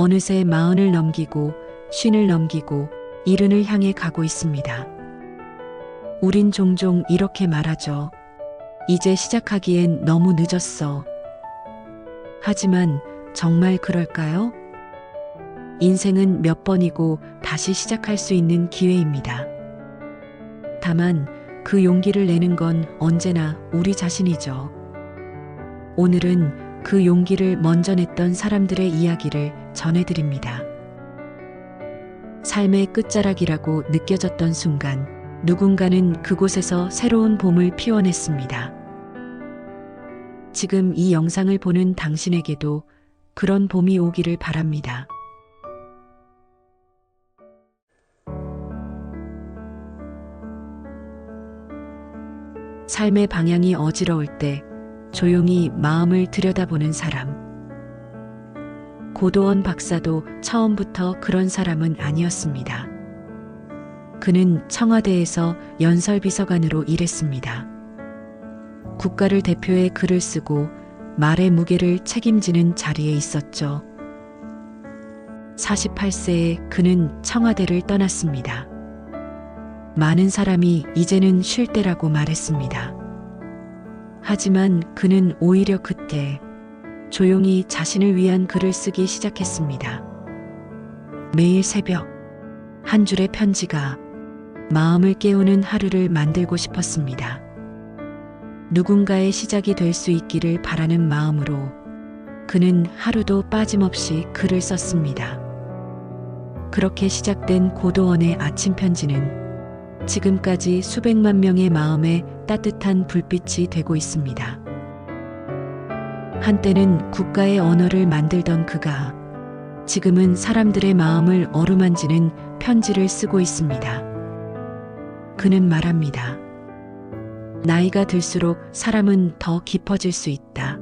어느새 40을 넘기고 50을 넘기고 70을 향해 가고 있습니다. 우린 종종 이렇게 말하죠. 이제 시작하기엔 너무 늦었어. 하지만 정말 그럴까요? 인생은 몇 번이고 다시 시작할 수 있는 기회입니다. 다만 그 용기를 내는 건 언제나 우리 자신이죠. 오늘은 그 용기를 먼저 냈던 사람들의 이야기를 전해드립니다. 삶의 끝자락이라고 느껴졌던 순간 누군가는 그곳에서 새로운 봄을 피워냈습니다. 지금 이 영상을 보는 당신에게도 그런 봄이 오기를 바랍니다. 삶의 방향이 어지러울 때 조용히 마음을 들여다보는 사람. 고도원 박사도 처음부터 그런 사람은 아니었습니다. 그는 청와대에서 연설비서관으로 일했습니다. 국가를 대표해 글을 쓰고 말의 무게를 책임지는 자리에 있었죠. 48세에 그는 청와대를 떠났습니다. 많은 사람이 이제는 쉴 때라고 말했습니다. 하지만 그는 오히려 그때 조용히 자신을 위한 글을 쓰기 시작했습니다. 매일 새벽 한 줄의 편지가 마음을 깨우는 하루를 만들고 싶었습니다. 누군가의 시작이 될 수 있기를 바라는 마음으로 그는 하루도 빠짐없이 글을 썼습니다. 그렇게 시작된 고도원의 아침 편지는 지금까지 수백만 명의 마음에 따뜻한 불빛이 되고 있습니다. 한때는 국가의 언어를 만들던 그가 지금은 사람들의 마음을 어루만지는 편지를 쓰고 있습니다. 그는 말합니다. 나이가 들수록 사람은 더 깊어질 수 있다.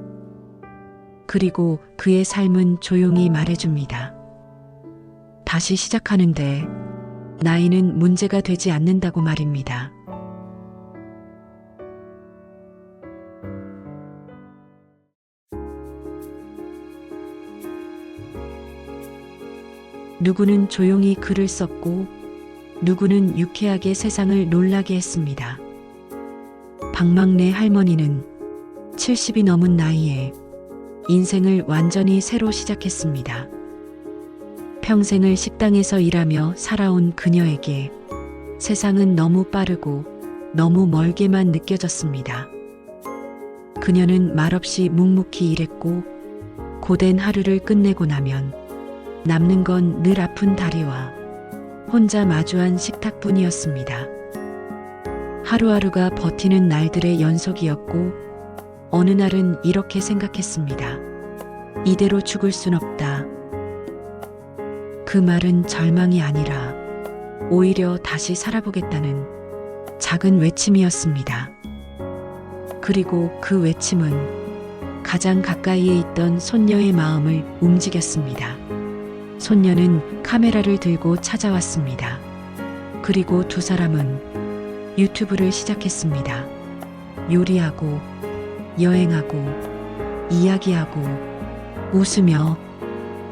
그리고 그의 삶은 조용히 말해줍니다. 다시 시작하는데 나이는 문제가 되지 않는다고 말입니다. 누구는 조용히 글을 썼고 누구는 유쾌하게 세상을 놀라게 했습니다. 박막내 할머니는 70이 넘은 나이에 인생을 완전히 새로 시작했습니다. 평생을 식당에서 일하며 살아온 그녀에게 세상은 너무 빠르고 너무 멀게만 느껴졌습니다. 그녀는 말없이 묵묵히 일했고 고된 하루를 끝내고 나면 남는 건 늘 아픈 다리와 혼자 마주한 식탁뿐이었습니다. 하루하루가 버티는 날들의 연속이었고 어느 날은 이렇게 생각했습니다. 이대로 죽을 순 없다. 그 말은 절망이 아니라 오히려 다시 살아보겠다는 작은 외침이었습니다. 그리고 그 외침은 가장 가까이에 있던 손녀의 마음을 움직였습니다. 손녀는 카메라를 들고 찾아왔습니다. 그리고 두 사람은 유튜브를 시작했습니다. 요리하고 여행하고 이야기하고 웃으며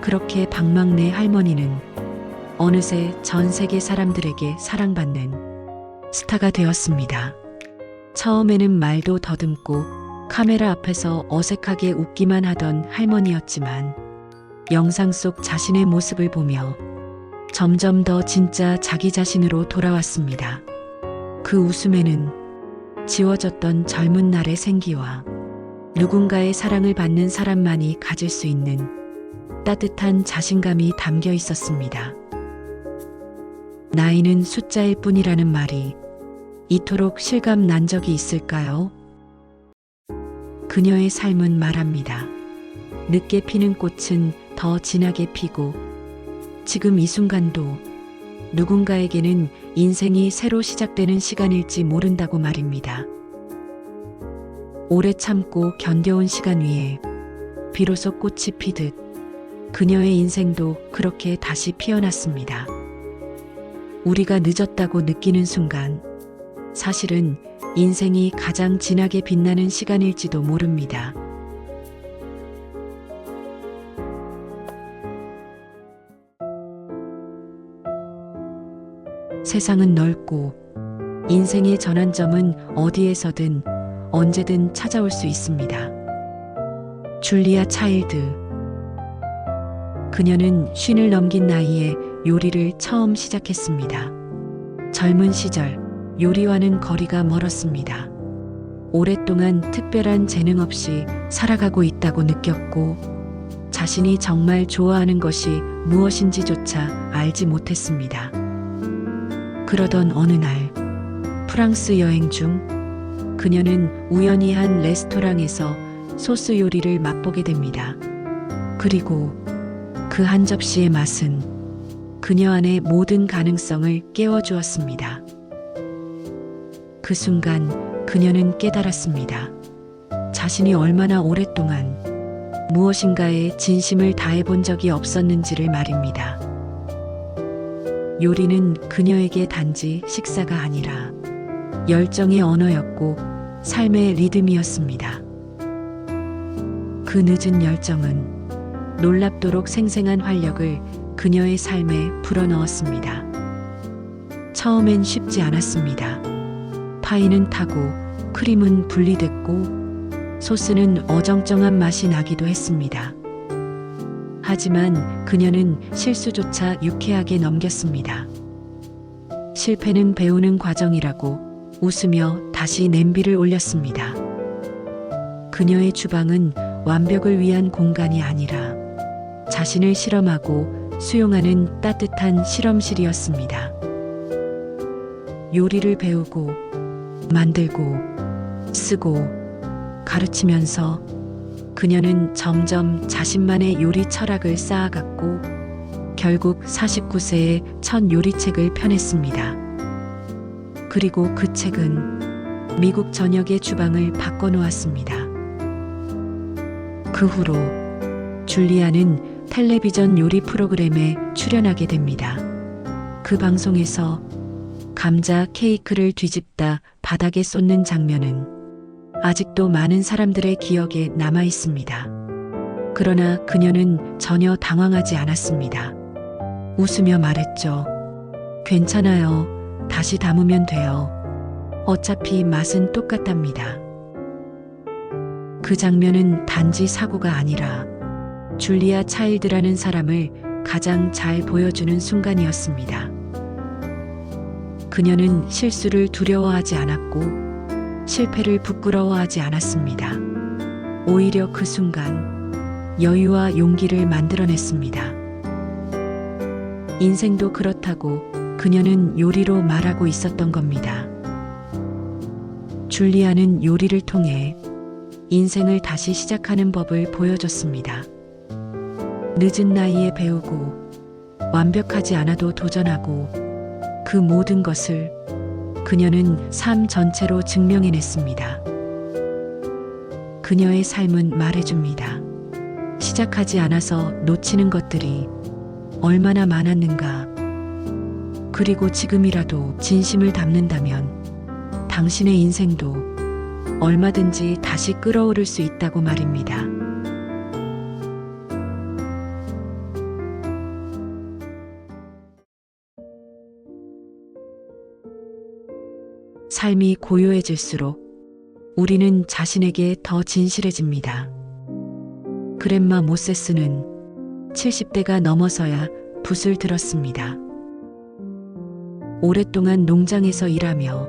그렇게 박막내 할머니는 어느새 전 세계 사람들에게 사랑받는 스타가 되었습니다. 처음에는 말도 더듬고 카메라 앞에서 어색하게 웃기만 하던 할머니였지만 영상 속 자신의 모습을 보며 점점 더 진짜 자기 자신으로 돌아왔습니다. 그 웃음에는 지워졌던 젊은 날의 생기와 누군가의 사랑을 받는 사람만이 가질 수 있는 따뜻한 자신감이 담겨 있었습니다. 나이는 숫자일 뿐이라는 말이 이토록 실감 난 적이 있을까요? 그녀의 삶은 말합니다. 늦게 피는 꽃은 더 진하게 피고 지금 이 순간도 누군가에게는 인생이 새로 시작되는 시간일지 모른다고 말입니다. 오래 참고 견뎌온 시간 위에 비로소 꽃이 피듯 그녀의 인생도 그렇게 다시 피어났습니다. 우리가 늦었다고 느끼는 순간 사실은 인생이 가장 진하게 빛나는 시간일지도 모릅니다. 세상은 넓고 인생의 전환점은 어디에서든 언제든 찾아올 수 있습니다. 줄리아 차일드. 그녀는 50을 넘긴 나이에 요리를 처음 시작했습니다. 젊은 시절 요리와는 거리가 멀었습니다. 오랫동안 특별한 재능 없이 살아가고 있다고 느꼈고 자신이 정말 좋아하는 것이 무엇인지조차 알지 못했습니다. 그러던 어느 날 프랑스 여행 중 그녀는 우연히 한 레스토랑에서 소스 요리를 맛보게 됩니다. 그리고 그 한 접시의 맛은 그녀 안의 모든 가능성을 깨워주었습니다. 그 순간 그녀는 깨달았습니다. 자신이 얼마나 오랫동안 무엇인가에 진심을 다해본 적이 없었는지를 말입니다. 요리는 그녀에게 단지 식사가 아니라 열정의 언어였고 삶의 리듬이었습니다. 그 늦은 열정은 놀랍도록 생생한 활력을 그녀의 삶에 불어넣었습니다. 처음엔 쉽지 않았습니다. 파이는 타고 크림은 분리됐고 소스는 어정쩡한 맛이 나기도 했습니다. 하지만 그녀는 실수조차 유쾌하게 넘겼습니다. 실패는 배우는 과정이라고 웃으며 다시 냄비를 올렸습니다. 그녀의 주방은 완벽을 위한 공간이 아니라 자신을 실험하고 수용하는 따뜻한 실험실이었습니다. 요리를 배우고 만들고 쓰고 가르치면서 그녀는 점점 자신만의 요리 철학을 쌓아갔고 결국 49세에 첫 요리책을 펴냈습니다. 그리고 그 책은 미국 전역의 주방을 바꿔놓았습니다. 그 후로 줄리아는 텔레비전 요리 프로그램에 출연하게 됩니다. 그 방송에서 감자 케이크를 뒤집다 바닥에 쏟는 장면은 아직도 많은 사람들의 기억에 남아 있습니다. 그러나 그녀는 전혀 당황하지 않았습니다. 웃으며 말했죠. 괜찮아요. 다시 담으면 돼요. 어차피 맛은 똑같답니다. 그 장면은 단지 사고가 아니라 줄리아 차일드라는 사람을 가장 잘 보여주는 순간이었습니다. 그녀는 실수를 두려워하지 않았고 실패를 부끄러워하지 않았습니다. 오히려 그 순간 여유와 용기를 만들어냈습니다. 인생도 그렇다고 그녀는 요리로 말하고 있었던 겁니다. 줄리아는 요리를 통해 인생을 다시 시작하는 법을 보여줬습니다. 늦은 나이에 배우고 완벽하지 않아도 도전하고 그 모든 것을 그녀는 삶 전체로 증명해냈습니다. 그녀의 삶은 말해줍니다. 시작하지 않아서 놓치는 것들이 얼마나 많았는가. 그리고 지금이라도 진심을 담는다면 당신의 인생도 얼마든지 다시 끌어오를 수 있다고 말입니다. 삶이 고요해질수록 우리는 자신에게 더 진실해집니다. 그랜마 모세스는 70대가 넘어서야 붓을 들었습니다. 오랫동안 농장에서 일하며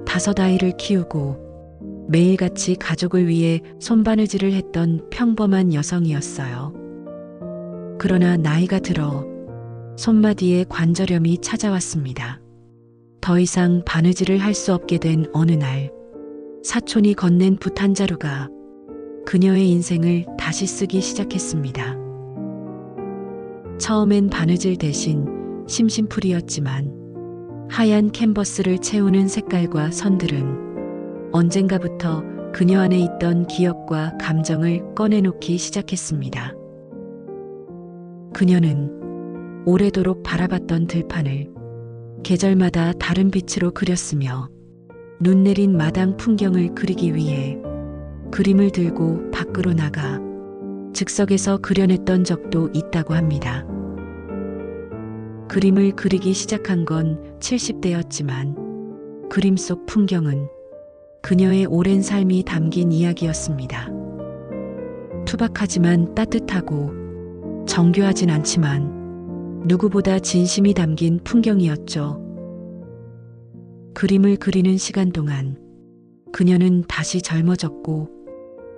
5아이를 키우고 매일같이 가족을 위해 손바느질을 했던 평범한 여성이었어요. 그러나 나이가 들어 손마디에 관절염이 찾아왔습니다. 더 이상 바느질을 할 수 없게 된 어느 날, 사촌이 건넨 붓 한 자루가 그녀의 인생을 다시 쓰기 시작했습니다. 처음엔 바느질 대신 심심풀이였지만 하얀 캔버스를 채우는 색깔과 선들은 언젠가부터 그녀 안에 있던 기억과 감정을 꺼내놓기 시작했습니다. 그녀는 오래도록 바라봤던 들판을 계절마다 다른 빛으로 그렸으며 눈 내린 마당 풍경을 그리기 위해 그림을 들고 밖으로 나가 즉석에서 그려냈던 적도 있다고 합니다. 그림을 그리기 시작한 건 70대였지만 그림 속 풍경은 그녀의 오랜 삶이 담긴 이야기였습니다. 투박하지만 따뜻하고 정교하진 않지만 누구보다 진심이 담긴 풍경이었죠. 그림을 그리는 시간 동안 그녀는 다시 젊어졌고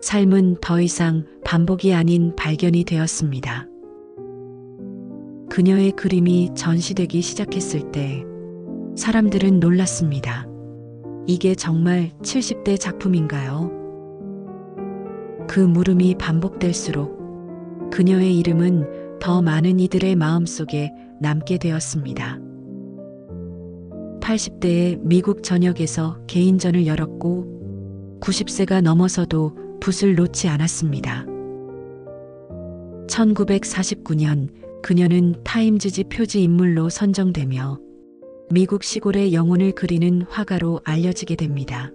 삶은 더 이상 반복이 아닌 발견이 되었습니다. 그녀의 그림이 전시되기 시작했을 때 사람들은 놀랐습니다. 이게 정말 70대 작품인가요? 그 물음이 반복될수록 그녀의 이름은 더 많은 이들의 마음속에 남게 되었습니다. 80대에 미국 전역에서 개인전을 열었고 90세가 넘어서도 붓을 놓지 않았습니다. 1949년 그녀는 타임즈지 표지 인물로 선정되며 미국 시골의 영혼을 그리는 화가로 알려지게 됩니다.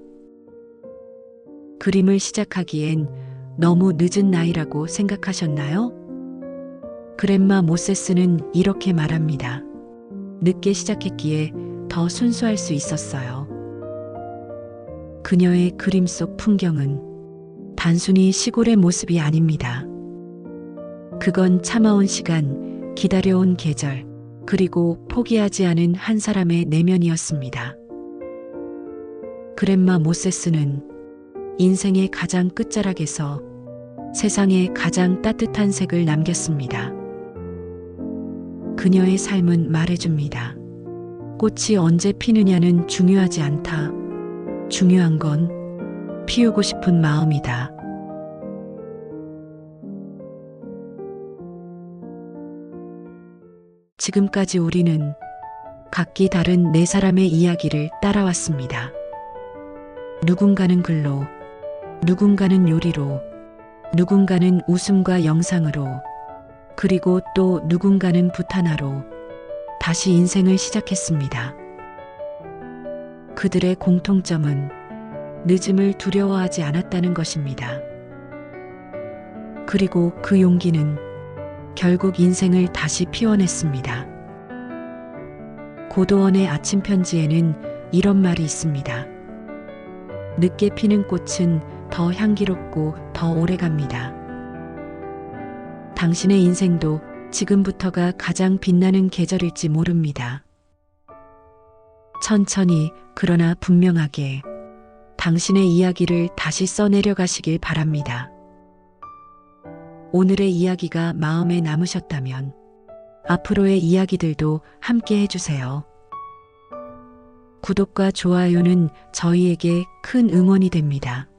그림을 시작하기엔 너무 늦은 나이라고 생각하셨나요? 그랜마 모세스는 이렇게 말합니다. 늦게 시작했기에 더 순수할 수 있었어요. 그녀의 그림 속 풍경은 단순히 시골의 모습이 아닙니다. 그건 참아온 시간, 기다려온 계절, 그리고 포기하지 않은 한 사람의 내면이었습니다. 그랜마 모세스는 인생의 가장 끝자락에서 세상에 가장 따뜻한 색을 남겼습니다. 그녀의 삶은 말해줍니다. 꽃이 언제 피느냐는 중요하지 않다. 중요한 건 피우고 싶은 마음이다. 지금까지 우리는 각기 다른 네 사람의 이야기를 따라왔습니다. 누군가는 글로, 누군가는 요리로, 누군가는 웃음과 영상으로, 그리고 또 누군가는 붓 하나로 다시 인생을 시작했습니다. 그들의 공통점은 늦음을 두려워하지 않았다는 것입니다. 그리고 그 용기는 결국 인생을 다시 피워냈습니다. 고도원의 아침 편지에는 이런 말이 있습니다. 늦게 피는 꽃은 더 향기롭고 더 오래갑니다. 당신의 인생도 지금부터가 가장 빛나는 계절일지 모릅니다. 천천히 그러나 분명하게 당신의 이야기를 다시 써내려 가시길 바랍니다. 오늘의 이야기가 마음에 남으셨다면 앞으로의 이야기들도 함께 해주세요. 구독과 좋아요는 저희에게 큰 응원이 됩니다.